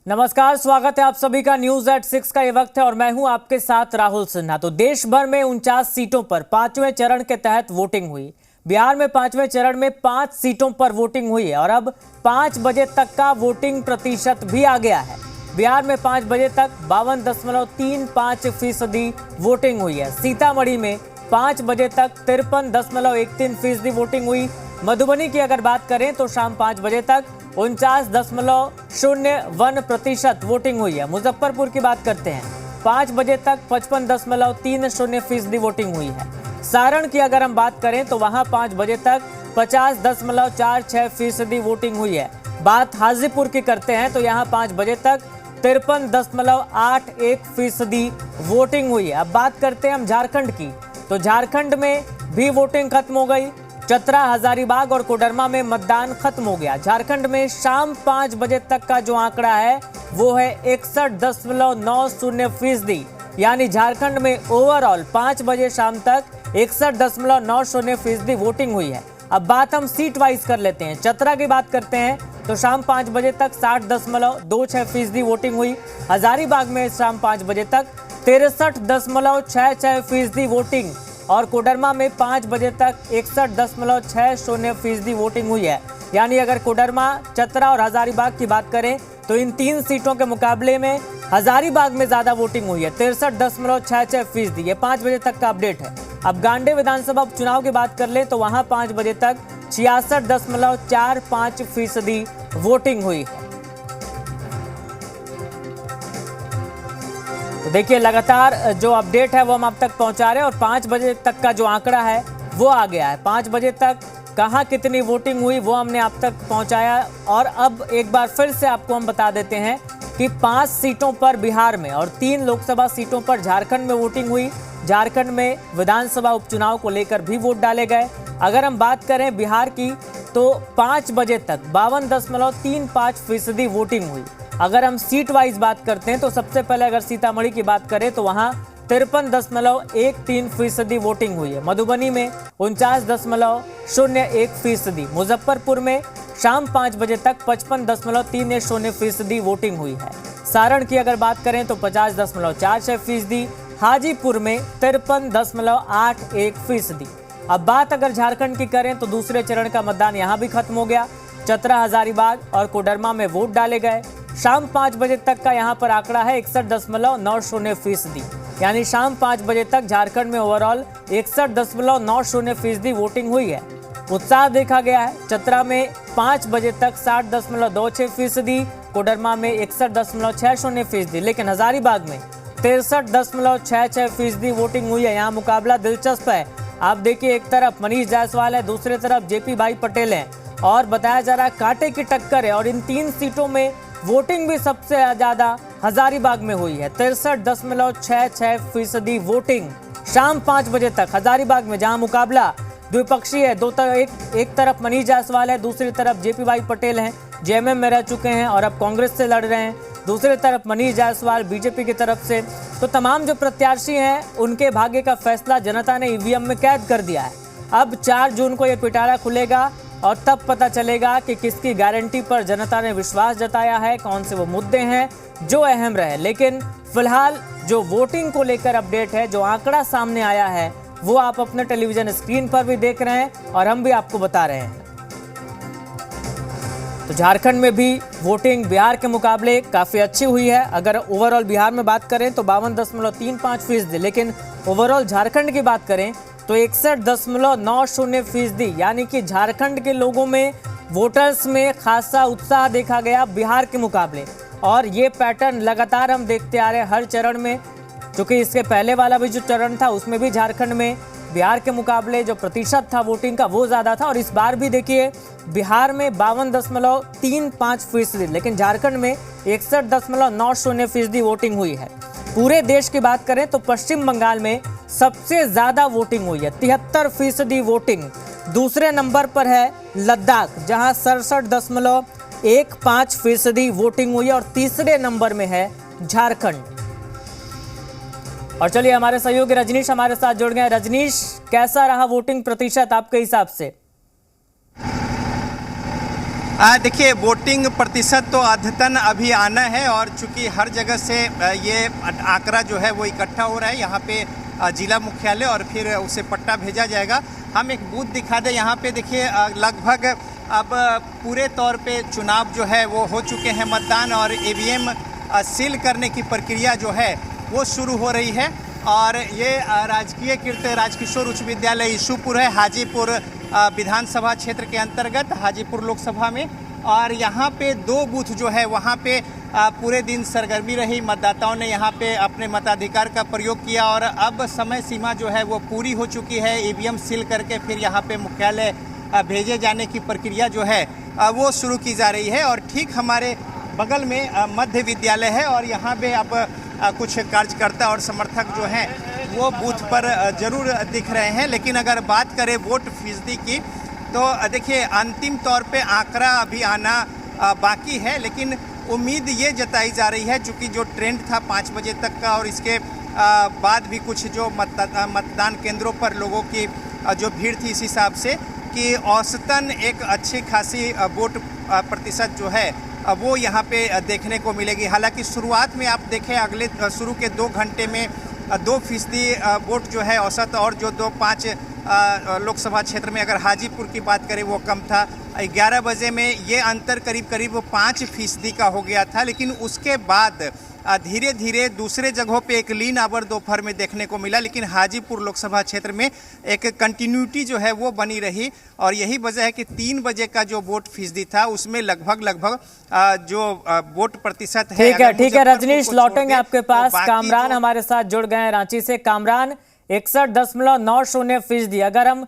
नमस्कार, स्वागत है आप सभी का न्यूज एट 6 का ये वक्त है और मैं हूं आपके साथ राहुल सिन्हा। तो देश भर में 49 सीटों पर पांचवें चरण के तहत वोटिंग हुई। बिहार में पांचवें चरण में 5 सीटों पर वोटिंग हुई है और अब 5 बजे तक का वोटिंग प्रतिशत भी आ गया है। बिहार में 5 बजे तक 52.35% वोटिंग हुई है। सीतामढ़ी में 5 बजे तक 53.13% वोटिंग हुई। मधुबनी की अगर बात करें तो शाम 5 बजे तक 49.01% वोटिंग हुई है। मुजफ्फरपुर की बात करते हैं, 5 बजे तक 55.30% वोटिंग हुई है। सारण की अगर हम बात करें तो वहां 5 बजे तक 50.46% वोटिंग हुई है। बात हाजीपुर की करते हैं तो यहां 5 बजे तक 53.81% वोटिंग हुई है। अब बात करते हैं हम झारखंड की, तो झारखंड में भी वोटिंग खत्म हो गई। चतरा, हजारीबाग और कोडरमा में मतदान खत्म हो गया। झारखंड में शाम 5 बजे तक का जो आंकड़ा है वो है 61.90%, यानी झारखंड में ओवरऑल 5 बजे शाम तक 61.90% वोटिंग हुई है। अब बात हम सीट वाइज कर लेते हैं। चतरा की बात करते हैं तो शाम 5 बजे तक 60.26% वोटिंग हुई। हजारीबाग में शाम 5 बजे तक 63.66% वोटिंग और कोडरमा में 5 बजे तक 61.60% वोटिंग हुई है। यानी अगर कोडरमा, चतरा और हजारीबाग की बात करें तो इन 3 सीटों के मुकाबले में हजारीबाग में ज्यादा वोटिंग हुई है, 63.66%। ये 5 बजे तक का अपडेट है। अब गांडे विधानसभा उपचुनाव की बात कर ले तो वहां 5 बजे तक 66.45% वोटिंग हुई है। तो देखिए, लगातार जो अपडेट है वो हम आप तक पहुंचा रहे हैं और 5 बजे तक का जो आंकड़ा है वो आ गया है। 5 बजे तक कहां कितनी वोटिंग हुई वो हमने आप तक पहुंचाया। और अब एक बार फिर से आपको हम बता देते हैं कि 5 सीटों पर बिहार में और 3 लोकसभा सीटों पर झारखंड में वोटिंग हुई। झारखंड में विधानसभा उपचुनाव को लेकर भी वोट डाले गए। अगर हम बात करें बिहार की तो 5 बजे तक 52.35% वोटिंग हुई। अगर हम सीट वाइज बात करते हैं तो सबसे पहले अगर सीतामढ़ी की बात करें तो वहां 53.13% वोटिंग हुई है। मधुबनी में 49.01%। मुजफ्फरपुर में शाम 5 बजे तक 55.30% वोटिंग हुई है। सारण की अगर बात करें तो 50.46%। हाजीपुर में 53.81%। अब बात अगर झारखंड की करें तो दूसरे चरण का मतदान यहां भी खत्म हो गया। चतरा, हजारीबाग और कोडरमा में वोट डाले गए। शाम 5 बजे तक का यहां पर आंकड़ा है 61.90%। यानी शाम 5 बजे तक झारखंड में ओवरऑल 61.90% वोटिंग हुई है। उत्साह देखा गया है। चतरा में 5 बजे तक 60.26%, कोडरमा में 61.60%, लेकिन हजारीबाग में 63.66% वोटिंग हुई है। यहाँ मुकाबला दिलचस्प है। आप देखिए, एक तरफ मनीष जायसवाल है, दूसरी तरफ जेपी भाई पटेल हैं और बताया जा रहा है कांटे की टक्कर है। और इन 3 सीटों में वोटिंग भी सबसे ज्यादा हजारीबाग में हुई है, 63.66% वोटिंग शाम 5 बजे तक हजारीबाग में, जहां मुकाबला द्विपक्षीय है। एक तरफ मनीष जायसवाल है, दूसरी तरफ जेपी भाई पटेल हैं, जेएमएम में रह चुके हैं और अब कांग्रेस से लड़ रहे हैं। दूसरी तरफ मनीष जायसवाल बीजेपी की तरफ से। तो तमाम जो प्रत्याशी हैं उनके भाग्य का फैसला जनता ने ईवीएम में कैद कर दिया है। अब 4 जून को ये पिटारा खुलेगा और तब पता चलेगा कि किसकी गारंटी पर जनता ने विश्वास जताया है, कौन से वो मुद्दे हैं जो अहम रहे। लेकिन फिलहाल जो वोटिंग को लेकर अपडेट है, जो आंकड़ा सामने आया है, वो आप अपने टेलीविजन स्क्रीन पर भी देख रहे हैं और हम भी आपको बता रहे हैं। तो झारखंड में भी वोटिंग बिहार के मुकाबले काफी अच्छी हुई है। अगर ओवरऑल बिहार में बात करें तो 52.35%, लेकिन ओवरऑल झारखंड की बात करें तो 61.90%, यानी कि झारखंड के लोगों में, वोटर्स में खासा उत्साह देखा गया बिहार के मुकाबले। और ये पैटर्न लगातार हम देखते आ रहे हैं हर चरण में, क्योंकि इसके पहले वाला भी जो चरण था उसमें भी झारखंड में बिहार के मुकाबले जो प्रतिशत था वोटिंग का वो ज़्यादा था। और इस बार भी देखिए, बिहार में 52.35%, लेकिन झारखंड में 61.90% वोटिंग हुई है। पूरे देश की बात करें तो पश्चिम बंगाल में सबसे ज्यादा वोटिंग हुई है, 73% वोटिंग। दूसरे नंबर पर है लद्दाख, जहां 67.15% वोटिंग हुई है और तीसरे नंबर में है झारखंड। और चलिए, हमारे सहयोगी रजनीश हमारे साथ जुड़ गए। रजनीश, कैसा रहा वोटिंग प्रतिशत आपके हिसाब से? देखिए, वोटिंग प्रतिशत तो अद्यतन अभी आना है और चूंकि हर जगह से ये आंकड़ा जो है वो इकट्ठा हो रहा है। यहाँ पे जिला मुख्यालय और फिर उसे पट्टा भेजा जाएगा। हम एक बूथ दिखा दें। यहाँ पे देखिए लगभग अब पूरे तौर पे चुनाव जो है वो हो चुके हैं, मतदान और ईवीएम सील करने की प्रक्रिया जो है वो शुरू हो रही है। और ये राजकीय कीर्त राजकिशोर उच्च विद्यालय ईशुपुर है, हाजीपुर विधानसभा क्षेत्र के अंतर्गत हाजीपुर लोकसभा में। और यहाँ पे 2 बूथ जो है वहाँ पे पूरे दिन सरगर्मी रही। मतदाताओं ने यहाँ पे अपने मताधिकार का प्रयोग किया और अब समय सीमा जो है वो पूरी हो चुकी है। ईवीएम सील करके फिर यहाँ पे मुख्यालय भेजे जाने की प्रक्रिया जो है वो शुरू की जा रही है। और ठीक हमारे बगल में मध्य विद्यालय है और यहाँ पे अब कुछ कार्यकर्ता और समर्थक जो हैं वो बूथ पर जरूर दिख रहे हैं। लेकिन अगर बात करें वोट फीसदी की तो देखिए अंतिम तौर पे आंकड़ा अभी आना बाकी है। लेकिन उम्मीद ये जताई जा रही है, चूँकि जो ट्रेंड था 5 बजे तक का और इसके बाद भी कुछ जो मतदान केंद्रों पर लोगों की जो भीड़ थी, इस हिसाब से कि औसतन एक अच्छी खासी वोट प्रतिशत जो है वो यहाँ पे देखने को मिलेगी। हालांकि शुरुआत में आप देखें अगले शुरू के 2 घंटे में 2% वोट जो है औसत, और जो 5 लोकसभा क्षेत्र में अगर हाजीपुर की बात करें वो कम था। 11 बजे में ये अंतर करीब 5% का हो गया था। लेकिन उसके बाद धीरे धीरे दूसरे जगहों पे एक लीन आवर दोपहर में देखने को मिला। लेकिन हाजीपुर लोकसभा क्षेत्र में एक कंटिन्यूटी जो है वो बनी रही और यही वजह है कि 3 बजे का जो वोट फीसदी था उसमें लगभग जो वोट प्रतिशत है। ठीक है रजनीश, लौटेंगे आपके पास। कामरान हमारे साथ जुड़ गए हैं रांची से। कामरान, 61.90% अगर हम